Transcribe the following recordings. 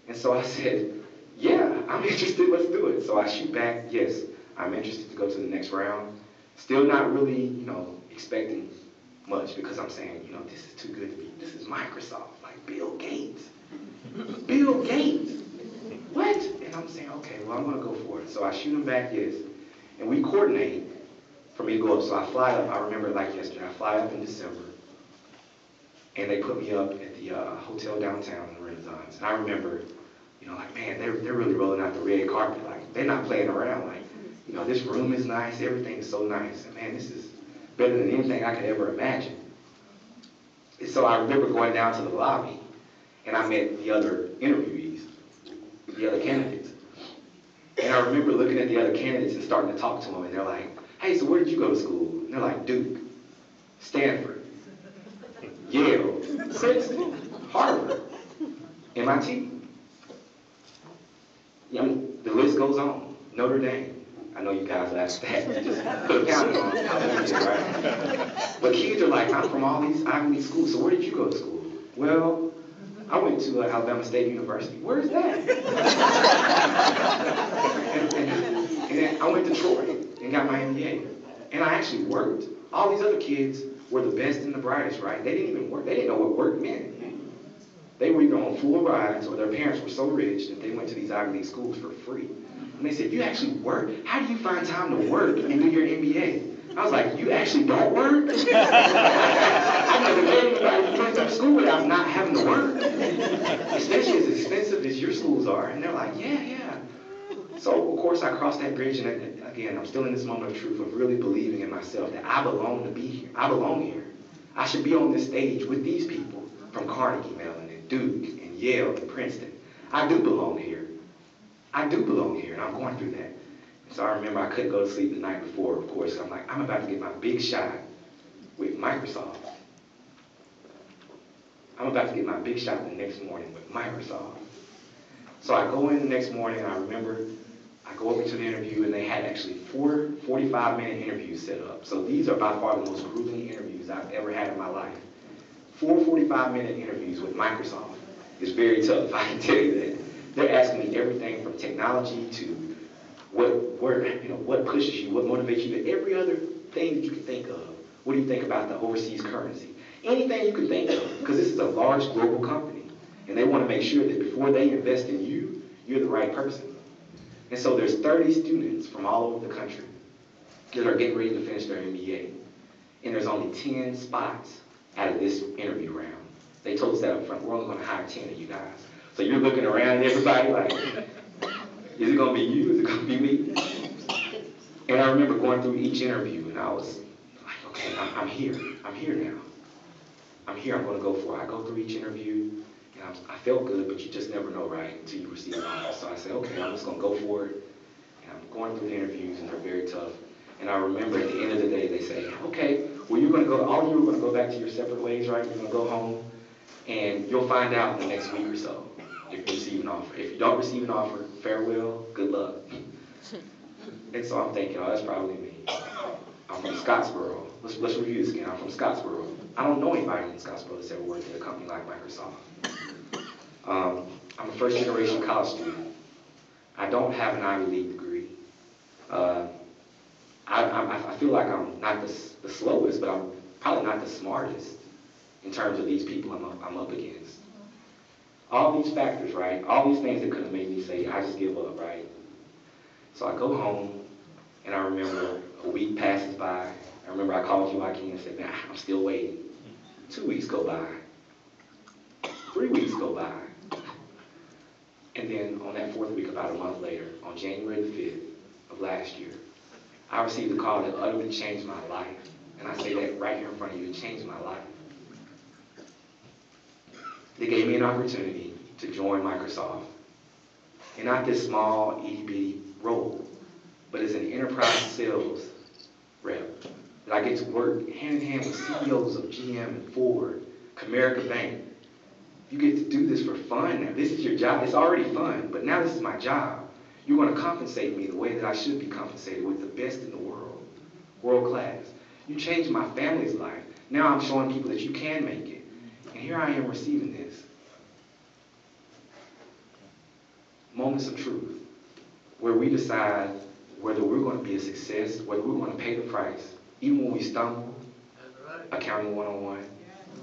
And so I said, yeah, I'm interested, let's do it. So I shoot back, yes, I'm interested to go to the next round. Still not really, expecting much because I'm saying, this is too good to be, this is Microsoft, like Bill Gates. Bill Gates. What? And I'm saying, okay, well, I'm going to go for it. So I shoot him back, yes. And we coordinate for me to go up. So I fly up, I remember it like yesterday, I fly up in December. And they put me up at the hotel downtown in the Renaissance. And I remember, like, man, they're really rolling out the red carpet. Like, they're not playing around. Like, this room is nice. Everything is so nice. And, man, this is better than anything I could ever imagine. And so I remember going down to the lobby, and I met the other interviewees, the other candidates. And I remember looking at the other candidates and starting to talk to them. And they're like, hey, so where did you go to school? And they're like, Duke, Stanford, Yale, Princeton, Harvard, MIT. The list goes on. Notre Dame. I know you guys laughed at that. Just put a count on how that is, right? But kids are like, I'm from all these Ivy League schools, so where did you go to school? Well, I went to Alabama State University. Where's that? and then I went to Troy and got my MBA. And I actually worked. All these other kids were the best and the brightest, right? They didn't even work. They didn't know what work meant. They were either on full rides or their parents were so rich that they went to these Ivy League schools for free. And they said, you actually work? How do you find time to work and do your MBA? I was like, you actually don't work? I've never met anybody who went to school without not having to work. Especially as expensive as your schools are. And they're like, yeah. So, of course, I crossed that bridge, and again, I'm still in this moment of truth of really believing in myself that I belong to be here. I belong here. I should be on this stage with these people from Carnegie Mellon and Duke and Yale and Princeton. I do belong here. I do belong here, and I'm going through that. And so I remember I couldn't go to sleep the night before, of course. I'm like, I'm about to get my big shot with Microsoft. I'm about to get my big shot the next morning with Microsoft. So I go in the next morning, and I remember I go over to the interview, and they had actually 4 45-minute interviews set up. So these are by far the most grueling interviews I've ever had in my life. 4 45-minute interviews with Microsoft is very tough, I can tell you that. They're asking me everything from technology to what pushes you, what motivates you, to every other thing that you can think of. What do you think about the overseas currency? Anything you can think of, because this is a large global company. And they want to make sure that before they invest in you, you're the right person. And so there's 30 students from all over the country that are getting ready to finish their MBA. And there's only 10 spots out of this interview round. They told us that up front, we're only going to hire 10 of you guys. So you're looking around at everybody like, is it going to be you? Is it going to be me? And I remember going through each interview, and I was like, okay, I'm here. I'm here now. I'm here. I'm going to go for it. I go through each interview, and I felt good, but you just never know, right, until you receive an offer. So I said, okay, I'm just going to go for it. And I'm going through the interviews, and they're very tough. And I remember at the end of the day, they say, okay, well, you're going to go, all of you are going to go back to your separate ways, right? You're going to go home, and you'll find out in the next week or so if you receive an offer. If you don't receive an offer, farewell, good luck. And so I'm thinking, oh, that's probably me. I'm from Scottsboro. Let's review this again. I'm from Scottsboro. I don't know anybody in Scottsboro that's ever worked at a company like Microsoft. I'm a first-generation college student. I don't have an Ivy League degree. I feel like I'm not the slowest, but I'm probably not the smartest in terms of these people I'm up against. All these factors, right? All these things that could have made me say, I just give up, right? So I go home, and I remember a week passes by. I remember I called you, Joaquin, and said, man, I'm still waiting. 2 weeks go by. 3 weeks go by. And then on that 4th week, about a month later, on January the 5th of last year, I received a call that utterly changed my life. And I say that right here in front of you, it changed my life. They gave me an opportunity to join Microsoft. And not this small, itty-bitty role, but as an enterprise sales rep. That I get to work hand in hand with CEOs of GM and Ford, Comerica Bank. You get to do this for fun now. This is your job. It's already fun, but now this is my job. You're going to compensate me the way that I should be compensated, with the best in the world, world class. You changed my family's life. Now I'm showing people that you can make it. And here I am receiving this. moments of truth where we decide whether we're going to be a success, whether we're going to pay the price, even when we stumble, accounting 101,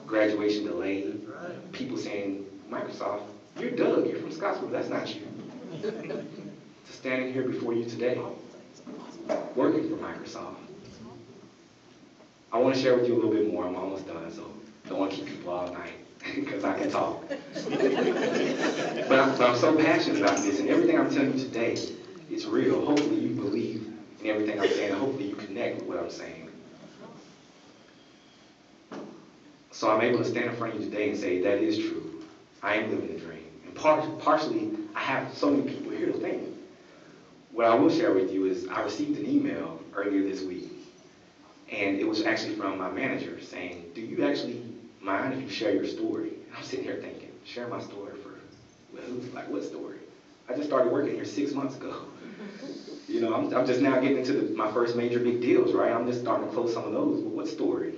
graduation delayed, people saying, Microsoft, you're Doug, you're from Scottsboro, that's not you. To standing here before you today, working for Microsoft. I want to share with you a little bit more. I'm almost done, so I don't want to keep people all night because I can talk. but I'm so passionate about this, and everything I'm telling you today is real. Hopefully you believe in everything I'm saying, and hopefully you connect with what I'm saying. So I'm able to stand in front of you today and say, that is true. I am living the dream. And partially, I have so many people here to thank. What I will share with you is I received an email earlier this week. And it was actually from my manager saying, do you actually mind if you share your story? And I'm sitting here thinking, share my story for, well, who's like, what story? I just started working here 6 months ago. You know, I'm just now getting into my first major big deals, right? I'm just starting to close some of those. But what story?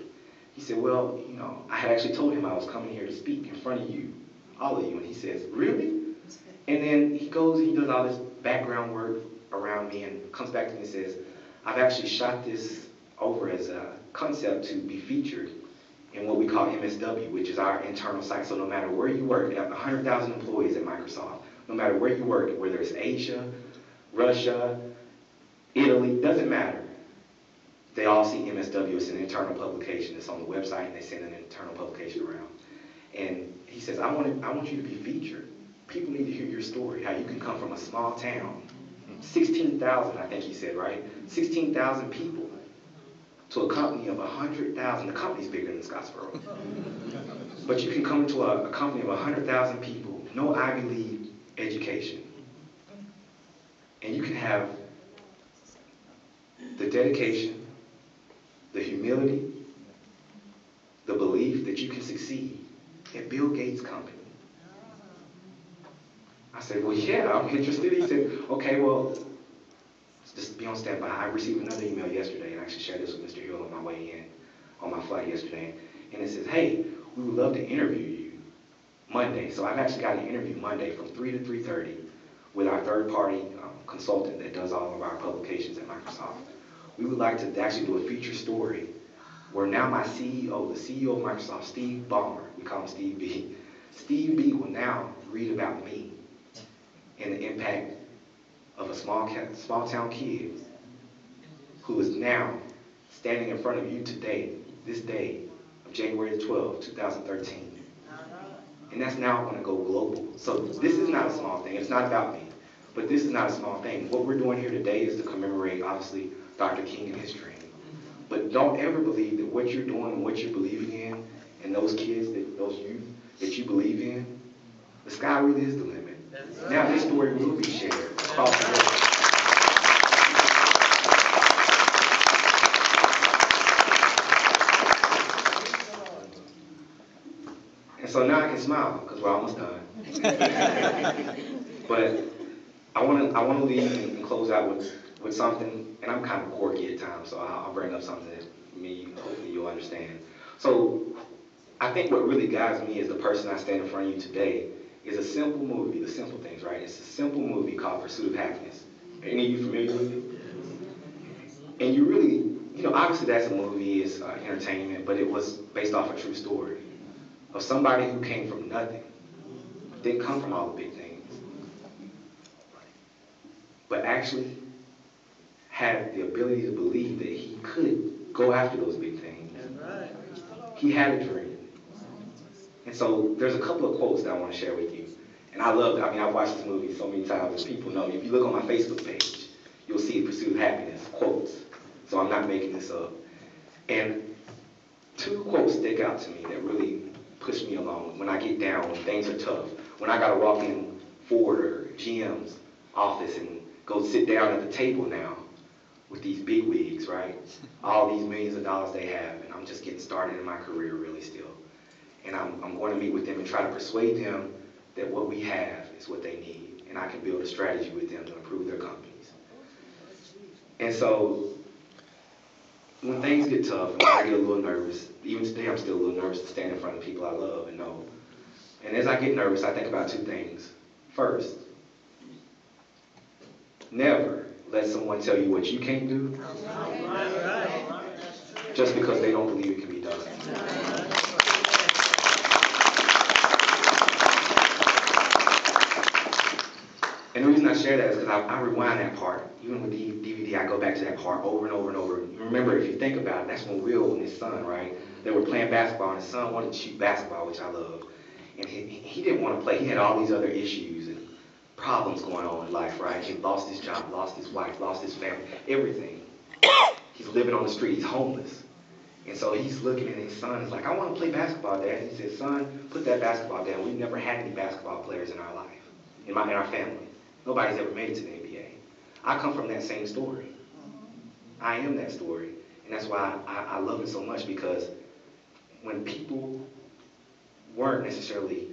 He said, well, you know, I had actually told him I was coming here to speak in front of you, all of you. And he says, really? And then he goes and he does all this background work around me and comes back to me and says, I've actually shot this over as a concept to be featured in what we call MSW, which is our internal site. So no matter where you work, we have 100,000 employees at Microsoft. No matter where you work, whether it's Asia, Russia, Italy, doesn't matter. They all see MSW. It's an internal publication. It's on the website, and they send an internal publication around. And he says, I want you to be featured. People need to hear your story, how you can come from a small town, 16,000, I think he said, right? 16,000 people to a company of 100,000. The company's bigger than Scottsboro. But you can come into a company of 100,000 people, no Ivy League education. And you can have the dedication, the humility, the belief that you can succeed at Bill Gates' company. I said, well, yeah, I'm interested. He said, okay, well, just be on standby. I received another email yesterday, and I actually shared this with Mr. Hill on my way in, on my flight yesterday. And it says, hey, we would love to interview you Monday. So I've actually got an interview Monday from 3 to 3:30 with our third-party consultant that does all of our publications at Microsoft. We would like to actually do a feature story where now my CEO, the CEO of Microsoft, Steve Ballmer, we call him Steve B. Steve B will now read about me and the impact of a small town kid who is now standing in front of you today, this day of January the 12th, 2013. And that's now going to go global. So this is not a small thing. It's not about me. But this is not a small thing. What we're doing here today is to commemorate, obviously, Dr. King and his dream. But don't ever believe that what you're doing and what you're believing in, and those kids, those youth that you believe in, the sky really is the limit. Now this story will be shared across the world. And so now I can smile because we're almost done. But I want to leave and close out with something, and I'm kind of quirky at times, so I'll bring up something that hopefully you'll understand. So I think what really guides me as the person I stand in front of you today is a simple movie, The Simple Things, right? It's a simple movie called Pursuit of Happiness. Are any of you familiar with it? And you really, obviously that's a movie, it's entertainment, but it was based off a true story of somebody who came from nothing, didn't come from all the big things, but actually had the ability to believe that he could go after those big things. He had a dream. And so there's a couple of quotes that I want to share with you. And I've watched this movie so many times, as people know. If you look on my Facebook page, you'll see Pursuit of Happiness, quotes. So I'm not making this up. And two quotes stick out to me that really push me along when I get down, when things are tough. When I got to walk in Ford or GM's office and go sit down at the table now with these big wigs, right? All these millions of dollars they have, and I'm just getting started in my career really still. And I'm going to meet with them and try to persuade them that what we have is what they need, and I can build a strategy with them to improve their companies. And so when things get tough, and I get a little nervous, even today I'm still a little nervous to stand in front of people I love and know. And as I get nervous, I think about two things. First, Never let someone tell you what you can't do just because they don't believe it can be done. And the reason I share that is because I rewind that part. Even with DVD, I go back to that part over and over and over. Remember, if you think about it, that's when Will and his son, right? They were playing basketball, and his son wanted to shoot basketball, which I love. And he didn't want to play. He had all these other issues and problems going on in life, right? He lost his job, lost his wife, lost his family, everything. He's living on the street. He's homeless. And so he's looking at his son. He's like, I want to play basketball, Dad. And he said, son, put that basketball down. We've never had any basketball players in our life, in our family. Nobody's ever made it to the NBA. I come from that same story. I am that story. And that's why I love it so much, because when people weren't necessarily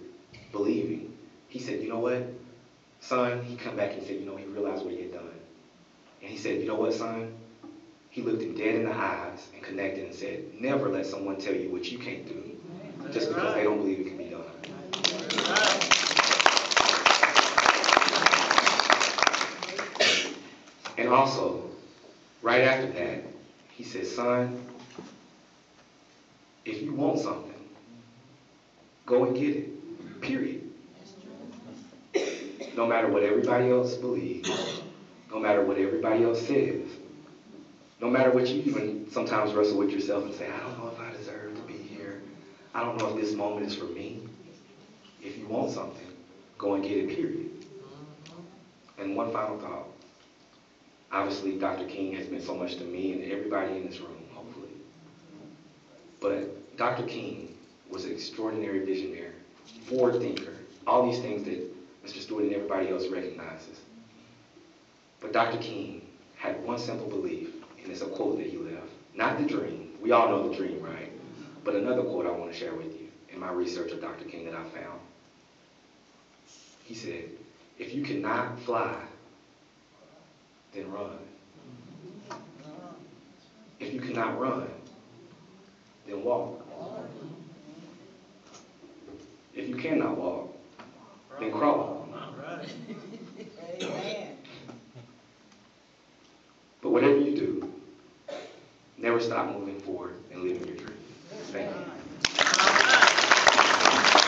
believing, he said, you know what, son, he come back and said, he realized what he had done. And he said, you know what, son? He looked him dead in the eyes and connected and said, never let someone tell you what you can't do just because they don't believe it can be done. And also, right after that, he said, son, if you want something, go and get it, period. No matter what everybody else believes, no matter what everybody else says, no matter what you even sometimes wrestle with yourself and say, I don't know if I deserve to be here. I don't know if this moment is for me. If you want something, go and get it, period. And one final thought. Obviously, Dr. King has meant so much to me and everybody in this room, hopefully. But Dr. King was an extraordinary visionary, forward thinker, all these things that Mr. Stewart and everybody else recognizes. But Dr. King had one simple belief, and it's a quote that he left. Not the dream. We all know the dream, right? But another quote I want to share with you in my research of Dr. King that I found. He said, if you cannot fly, then run. If you cannot run, then walk. If you cannot walk, then crawl. But whatever you do, never stop moving forward and living your dream. Thank you.